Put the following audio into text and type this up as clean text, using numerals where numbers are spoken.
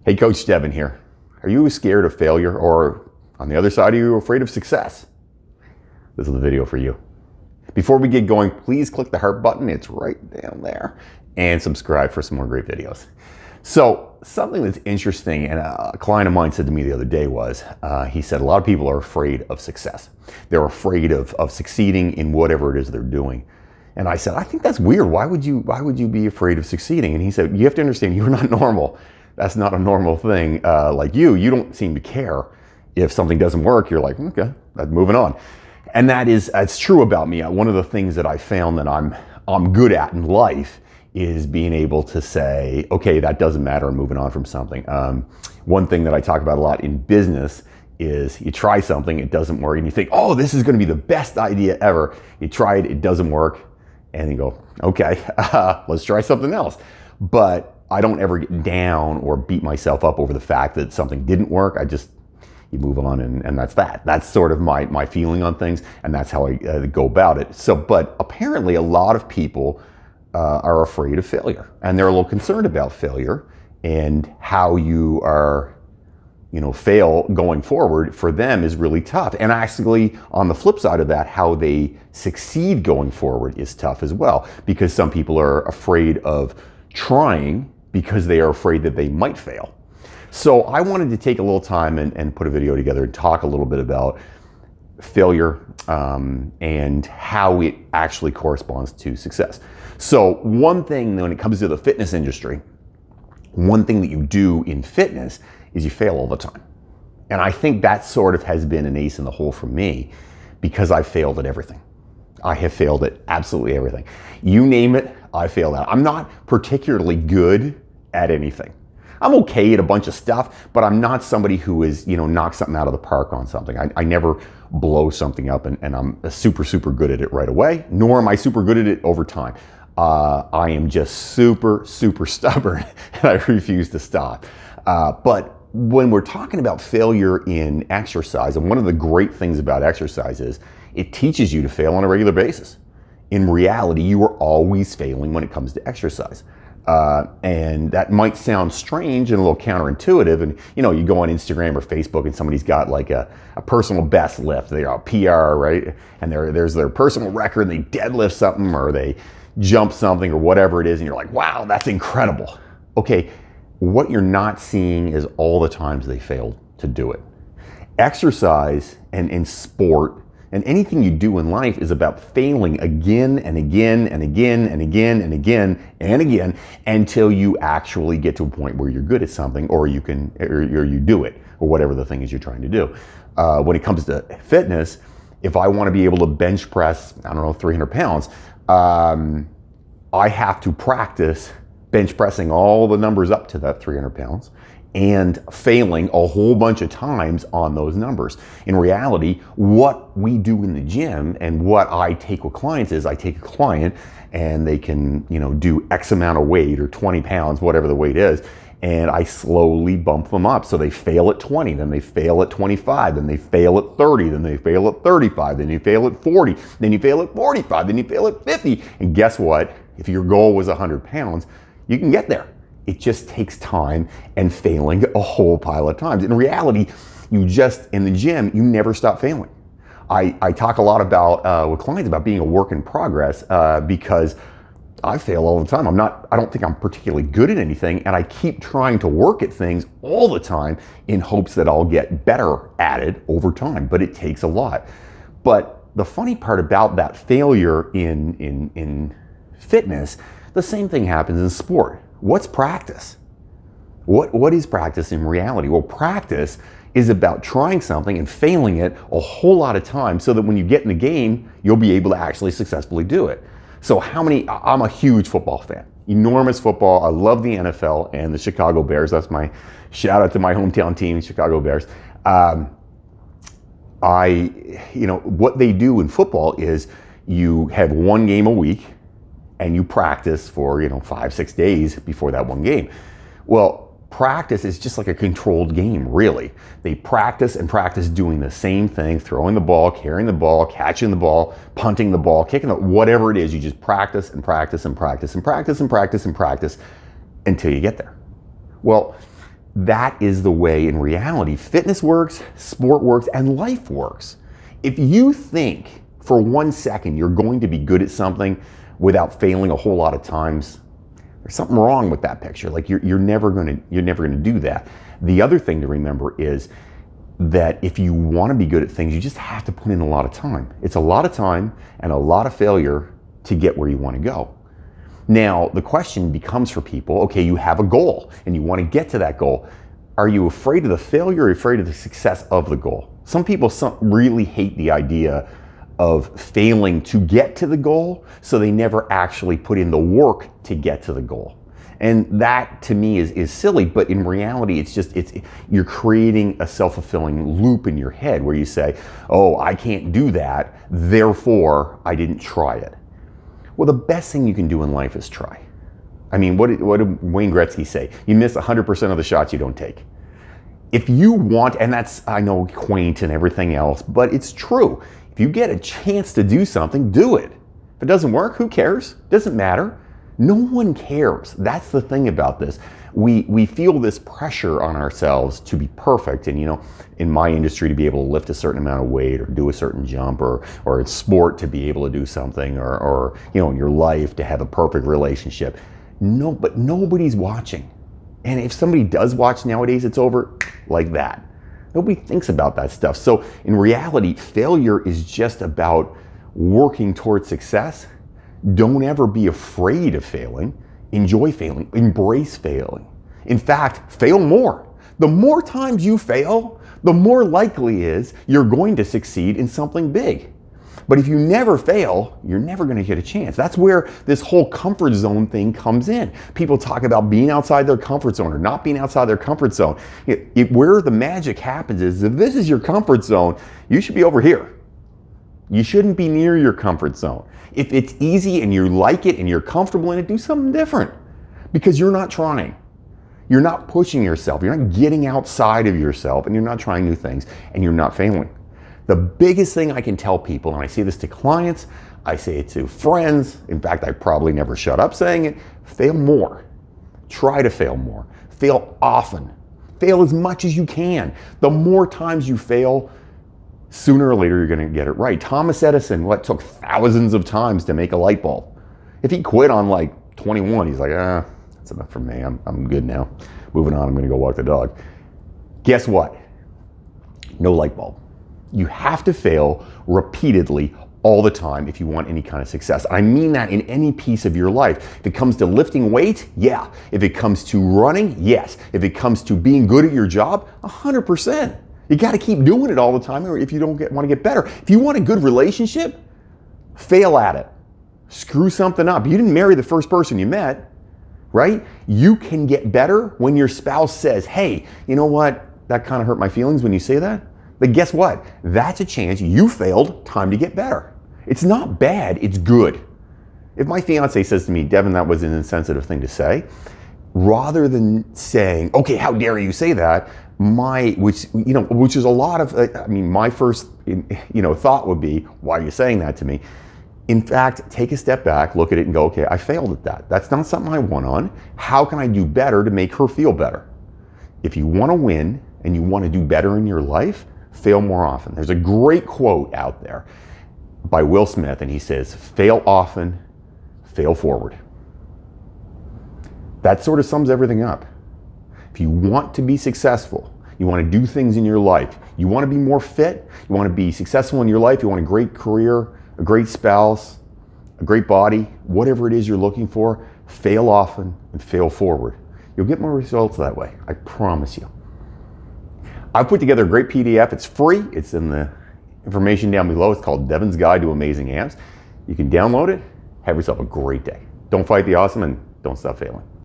Hey, Coach Devin here. Are you scared of failure, or on the other side, are you afraid of success? This is the video for you. Before we get going, please click the heart button. It's right down there, and subscribe for some more great videos. So something that's interesting, and a client of mine said to me the other day was, he said a lot of people are afraid of success. They're afraid of succeeding in whatever it is they're doing. And I said, I think that's weird. Why would you be afraid of succeeding? And he said, you have to understand, you're not normal. That's not a normal thing. Like you don't seem to care if something doesn't work. You're like, okay, moving on. And that's true about me. One of the things that I found that I'm good at in life is being able to say, okay, that doesn't matter, I'm moving on from something. One thing that I talk about a lot in business is you try something, it doesn't work, and you think, oh, this is gonna be the best idea ever. You try it, it doesn't work, and you go, okay, let's try something else. But I don't ever get down or beat myself up over the fact that something didn't work. You move on, and that's that. That's sort of my feeling on things, and that's how I go about it. So, but apparently a lot of people are afraid of failure, and they're a little concerned about failure and how you are, fail going forward for them is really tough. And actually, on the flip side of that, how they succeed going forward is tough as well, because some people are afraid of trying because they are afraid that they might fail. So I wanted to take a little time and put a video together and talk a little bit about failure and how it actually corresponds to success. So one thing when it comes to the fitness industry, one thing that you do in fitness is you fail all the time. And I think that sort of has been an ace in the hole for me, because I failed at everything. I have failed at absolutely everything. You name it, I failed at. I'm not particularly good at anything. I'm okay at a bunch of stuff, but I'm not somebody who is, knocks something out of the park on something. I never blow something up and I'm super good at it right away, nor am I super good at it over time. I am just super stubborn, and I refuse to stop. But when we're talking about failure in exercise, and one of the great things about exercise is it teaches you to fail on a regular basis. In reality, you are always failing when it comes to exercise. And that might sound strange and a little counterintuitive. And you go on Instagram or Facebook and somebody's got like a personal best lift, they are a PR, right? And there's their personal record, and they deadlift something or they jump something or whatever it is. And you're like, wow, that's incredible. Okay, what you're not seeing is all the times they failed to do it. Exercise and in sport and anything you do in life is about failing again and again and again and again and again and again until you actually get to a point where you're good at something, or you do it, or whatever the thing is you're trying to do. When it comes to fitness, if I want to be able to bench press, 300 pounds, I have to practice bench pressing all the numbers up to that 300 pounds and failing a whole bunch of times on those numbers. In reality, what we do in the gym and what I take with clients is I take a client and they can, do X amount of weight or 20 pounds, whatever the weight is, and I slowly bump them up. So they fail at 20, then they fail at 25, then they fail at 30, then they fail at 35, then you fail at 40, then you fail at 45, then you fail at 50. And guess what? If your goal was 100 pounds, you can get there. It just takes time and failing a whole pile of times. In reality, in the gym, you never stop failing. I talk a lot about with clients about being a work in progress because I fail all the time. I don't think I'm particularly good at anything, and I keep trying to work at things all the time in hopes that I'll get better at it over time, but it takes a lot. But the funny part about that failure in fitness, the same thing happens in sport. What's practice? What is practice in reality? Well, practice is about trying something and failing it a whole lot of times so that when you get in the game, you'll be able to actually successfully do it. So I'm a huge football fan, enormous football. I love the NFL and the Chicago Bears. That's my shout out to my hometown team, Chicago Bears. What they do in football is you have one game a week, and you practice for 5-6 days before that one game. Well, practice is just like a controlled game, really. They practice and practice doing the same thing, throwing the ball, carrying the ball, catching the ball, punting the ball, kicking it, whatever it is. You just practice and practice and practice and practice and practice and practice until you get there. Well, that is the way in reality fitness works, sport works, and life works. If you think for 1 second you're going to be good at something without failing a whole lot of times, there's something wrong with that picture. Like you're never gonna do that. The other thing to remember is that if you want to be good at things, you just have to put in a lot of time. It's a lot of time and a lot of failure to get where you want to go. Now, the question becomes for people, okay, you have a goal and you want to get to that goal. Are you afraid of the failure or afraid of the success of the goal? Some people really hate the idea of failing to get to the goal, so they never actually put in the work to get to the goal. And that to me is silly, but in reality, you're creating a self-fulfilling loop in your head where you say, oh, I can't do that, therefore I didn't try it. Well, the best thing you can do in life is try. I mean, what did Wayne Gretzky say? You miss 100% of the shots you don't take. If you want, and that's, I know, quaint and everything else, but it's true. If you get a chance to do something, do it. If it doesn't work, who cares? Doesn't matter. No one cares. That's the thing about this. We feel this pressure on ourselves to be perfect, and in my industry to be able to lift a certain amount of weight or do a certain jump, or in sport to be able to do something, or in your life to have a perfect relationship. No, but nobody's watching. And if somebody does watch nowadays, it's over like that. Nobody thinks about that stuff. So in reality, failure is just about working towards success. Don't ever be afraid of failing. Enjoy failing. Embrace failing. In fact, fail more. The more times you fail, the more likely is you're going to succeed in something big. But if you never fail, you're never going to get a chance. That's where this whole comfort zone thing comes in. People talk about being outside their comfort zone or not being outside their comfort zone. Where the magic happens is, if this is your comfort zone, you should be over here. You shouldn't be near your comfort zone. If it's easy and you like it and you're comfortable in it, do something different, because you're not trying. You're not pushing yourself. You're not getting outside of yourself, and you're not trying new things, and you're not failing. The biggest thing I can tell people, and I say this to clients, I say it to friends, in fact, I probably never shut up saying it, fail more. Try to fail more. Fail often. Fail as much as you can. The more times you fail, sooner or later you're going to get it right. Thomas Edison, took thousands of times to make a light bulb. If he quit on 21, he's like, that's enough for me. I'm good now. Moving on, I'm going to go walk the dog. Guess what? No light bulb. You have to fail repeatedly all the time if you want any kind of success. I mean that in any piece of your life. If it comes to lifting weights, yeah. If it comes to running, yes. If it comes to being good at your job, 100%. You got to keep doing it all the time, or if you don't want to get better. If you want a good relationship, fail at it. Screw something up. You didn't marry the first person you met, right? You can get better when your spouse says, hey, you know what? That kind of hurt my feelings when you say that. But guess what? That's a chance you failed, time to get better. It's not bad, it's good. If my fiance says to me, Devin, that was an insensitive thing to say, rather than saying, okay, how dare you say that, which is a lot of, my first, thought would be, why are you saying that to me? In fact, take a step back, look at it and go, okay, I failed at that. That's not something I won on. How can I do better to make her feel better? If you want to win and you want to do better in your life, fail more often. There's a great quote out there by Will Smith, and he says, fail often, fail forward. That sort of sums everything up. If you want to be successful, you want to do things in your life, you want to be more fit, you want to be successful in your life, you want a great career, a great spouse, a great body, whatever it is you're looking for, fail often and fail forward. You'll get more results that way, I promise you. I've put together a great PDF. It's free. It's in the information down below. It's called Devin's Guide to Amazing Abs. You can download it. Have yourself a great day. Don't fight the awesome, and don't stop failing.